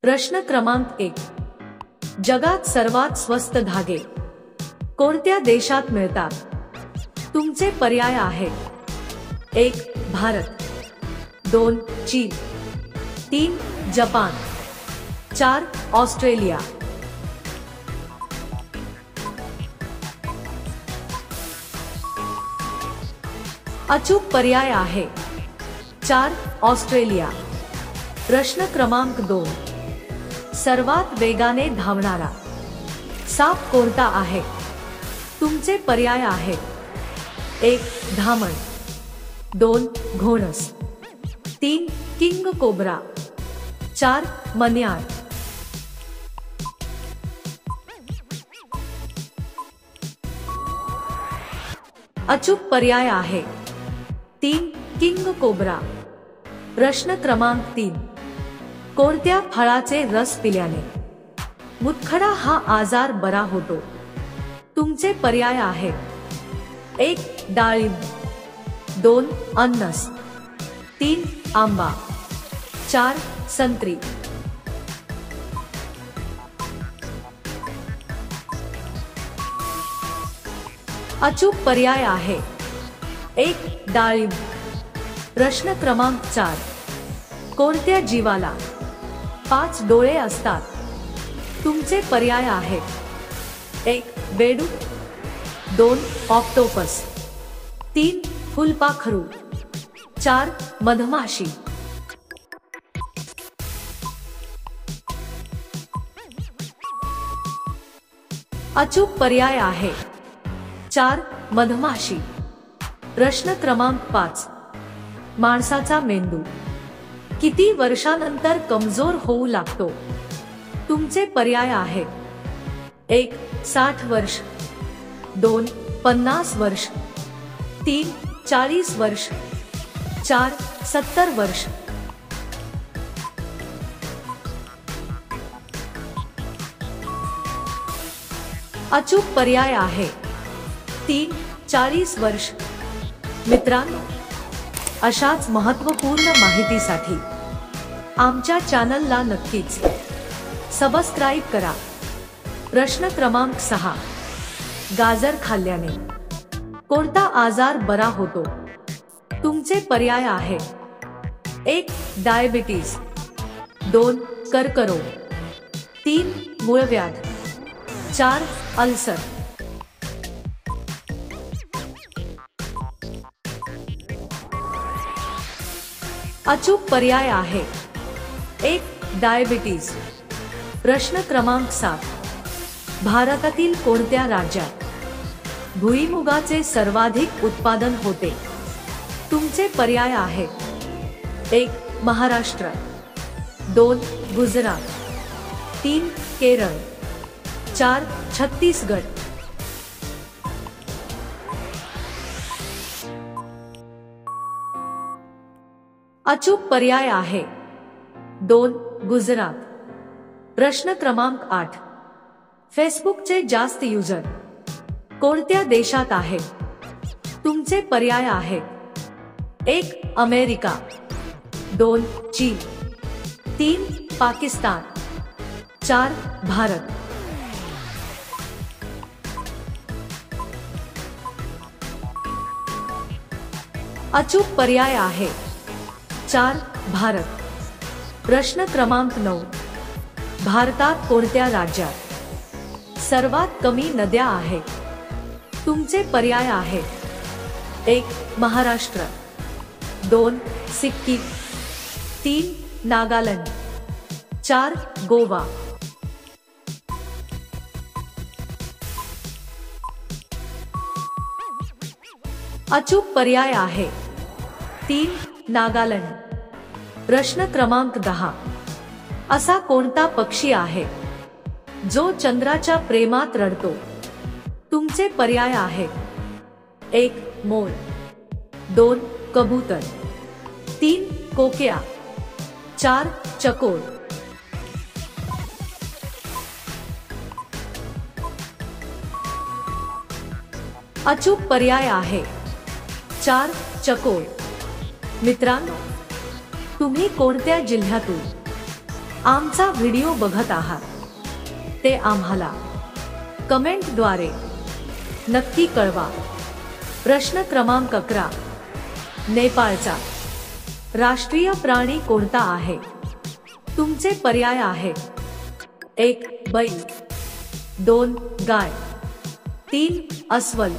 प्रश्न क्रमांक 1. जगात सर्वात स्वस्त धागे कोणत्या देशात मिळतात? तुमचे पर्याय आहेत: 1. भारत, 2. चीन, 3. जपान, 4. ऑस्ट्रेलिया. अचूक पर्याय आहे 4. ऑस्ट्रेलिया. प्रश्न क्रमांक 2. सर्वात वेगाने धावणारा साप कोणता आहे? तुमचे पर्याय आहेत: 1. धामण, 2. घोणस, 3. King cobra, 4. मन्यार. अचूक पर्याय आहे 3. King cobra. प्रश्न क्रमांक 3. कोणत्या फळाचे रस पिल्याने मुतखडा हा आजार बरा होतो? तुमचे पर्याय आहेत: 1. डाळिंब, 2. अननस, 3. आंबा, 4. संत्री. अचूक पर्याय आहे 1. डाळिंब. प्रश्न क्रमांक 4. कोणत्या जीवाला 5 डोळे असतात? तुमचे पर्याय आहेत: 1. बेडूक, 2. ऑक्टोपस, 3. फुलपाखरू, 4. मधमाशी. अचूक पर्याय आहे 4. मधमाशी. प्रश्न क्रमांक 5. माणसाचा मेंदू किती वर्षानंतर कमजोर होऊ लागतो? तुमचे पर्याय आहेत: 1. 60 वर्ष, 2. 50 वर्ष, 3. 40 वर्ष, 4. 70 वर्ष. अचूक पर्याय आहे 3. 40 वर्ष. मित्रांनो, अशाच महत्त्वपूर्ण माहितीसाठी आमच्या चॅनलला नक्कीच सबस्क्राईब करा. प्रश्न क्रमांक 6. गाजर खाल्ल्याने कोणता आजार बरा होतो? तुमचे पर्याय आहेत: 1. डायबिटीज, 2. कर्करोग, 3. मूळव्याध, 4. अल्सर. अचूक पर्याय आहे 1. डायबिटीज. प्रश्न क्रमांक 7. भारतातील कोणत्या राज्यात भुईमुगाचे सर्वाधिक उत्पादन होते? तुमचे पर्याय आहेत: 1. महाराष्ट्र, 2. गुजरात, 3. केरळ, 4. छत्तीसगड. अचूक पर्याय आहे 2. गुजरात. प्रश्न क्रमांक 8. फेसबुकचे जास्त युजर कोणत्या देशात आहेत? तुमचे पर्याय आहेत: 1. अमेरिका, 2. चीन, 3. पाकिस्तान, 4. भारत. अचूक पर्याय आहे 4. भारत. प्रश्न क्रमांक 9. भारतात कोणत्या राज्यात सर्वात कमी नद्या आहेत? तुमचे पर्याय आहेत: 1. महाराष्ट्र, 2. सिक्कीम, 3. नागालँड, 4. गोवा. अचूक पर्याय आहे 3. नागालँड. प्रश्न क्रमांक 10. असा कोणता पक्षी आहे जो चंद्राच्या प्रेमात रडतो? तुमचे पर्याय आहेत: 1. मोर, 2. कबूतर, 3. कोकिळा, 4. चकोर. अचूक पर्याय आहे 4. चकोर. मित्रांनो, तुम्ही कोणत्या जिल्ह्यातून आमचा व्हिडिओ बघत आहात ते आम्हाला कमेंटद्वारे नक्की कळवा। प्रश्न क्रमांक 11, नेपाळचा राष्ट्रीय प्राणी कोणता आहे? तुमचे पर्याय आहेत 1 बैल, 2 गाय, 3 अस्वल,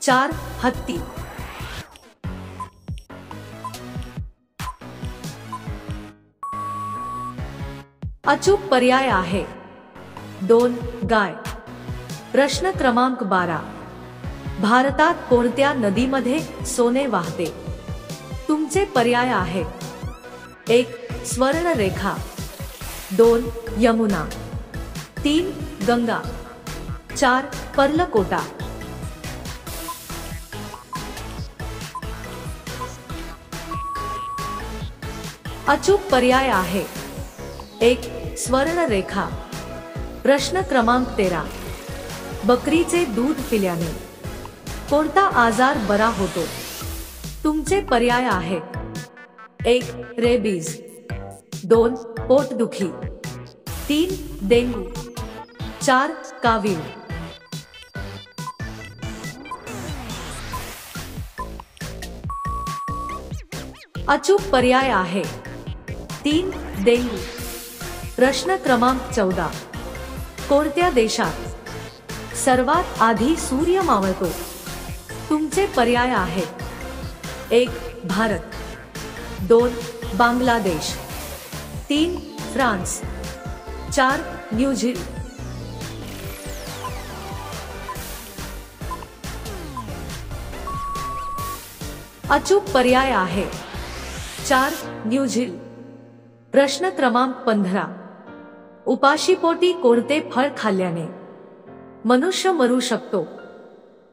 4 हत्ती। अचूक पर्याय आहे 2 गाय। प्रश्न क्रमांक 12, भारतात कोणत्या नदीमध्ये सोने वाहते? तुमचे पर्याय आहेत 1 स्वर्णरेखा, 2 यमुना, 3 गंगा, 4 पर्लकोटा। अचूक पर्याय आहे 1 स्वर्णरेखा। प्रश्न क्रमांक 13, बकरीचे दूध पिल्याने कोणता आजार बरा होतो? तुमचे पर्याय आहेत 1 रेबीज, 2 पोटदुखी, 3 डेंगू, 4 कावीळ। अचूक पर्याय आहे 3 डेंगू। प्रश्न क्रमांक 14, कोणत्या देशात सर्वात आधी सूर्य मावळतो? तुमचे पर्याय आहेत 1 भारत, 2 बांगलादेश, 3 फ्रान्स, 4 न्यूझीलंड। अचूक पर्याय आहे 4 न्यूझीलंड। प्रश्न क्रमांक 15, उपाशीपोटी कोणते फळ खाल्ल्याने मनुष्य मरू शकतो?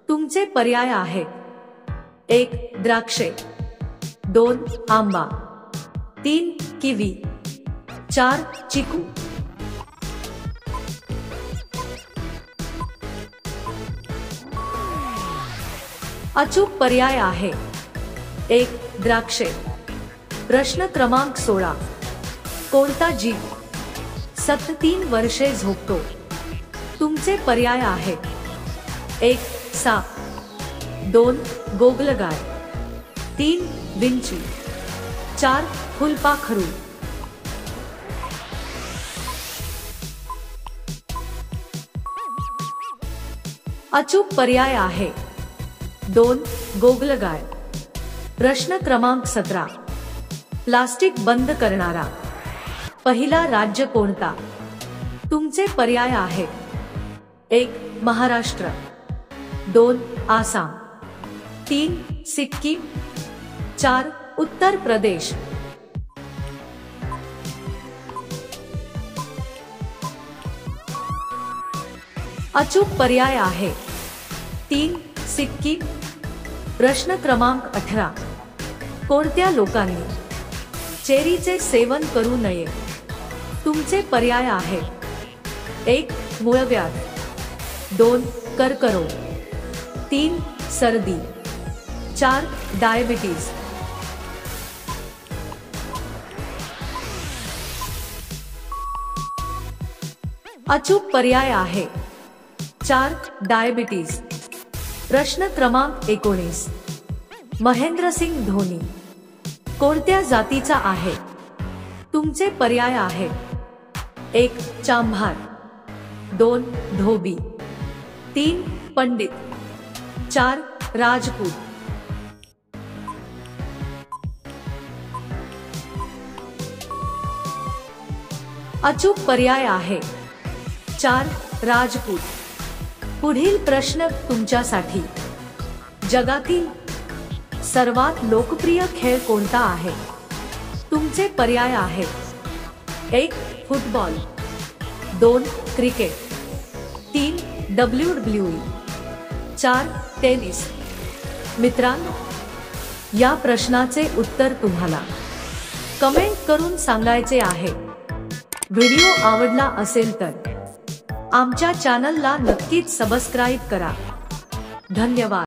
तुमचे पर्याय आहेत 1 द्राक्षे, 2 आंबा, 3 किवी, 4 चिकू। अचूक पर्याय आहे 1 द्राक्षे। प्रश्न क्रमांक 16, कोणता जीव 37 वर्षे झोपतो? तुमचे पर्याय आहेत 1 साप, 2 गोगलगाय, 3 विंचू, 4 फुलपाखरू। अचूक पर्याय आहे 2 गोगलगाय। प्रश्न क्रमांक 17, प्लास्टिक बंद करणारा पहिला राज्य कोणता? तुमचे पर्याय आहेत 1 महाराष्ट्र, 2 आसाम, 3 सिक्कीम, 4 उत्तर प्रदेश। अचूक पर्याय आहे 3 सिक्कीम। प्रश्न क्रमांक 18, कोणत्या लोकांनी चेरीचे सेवन करू नये? तुमचे पर्याय आहेत 1 मूळव्याध, 2 कर्करोग, 3 सर्दी, 4 डायबिटीज। अचूक पर्याय आहे 4 डायबिटीज। प्रश्न क्रमांक 19, महेंद्रसिंग धोनी कोणत्या जातीचा आहे? तुमचे पर्याय आहेत 1 चांभार, 2 धोबी, 3 पंडित, 4 राजपूत। अचूक पर्याय आहे 4 राजपूत। पुढील प्रश्न तुमच्यासाठी, जगातील सर्वात लोकप्रिय खेळ कोणता आहे? तुमचे पर्याय आहेत 1 फुटबॉल, 2 क्रिकेट, 3 WWE, 4 टेनिस। मित्रांनो, या प्रश्नाचे उत्तर तुम्हाला कमेंट करून सांगायचे आहे। व्हिडिओ आवडला असेल तर आमच्या चॅनलला नक्कीच सबस्क्राईब करा। धन्यवाद।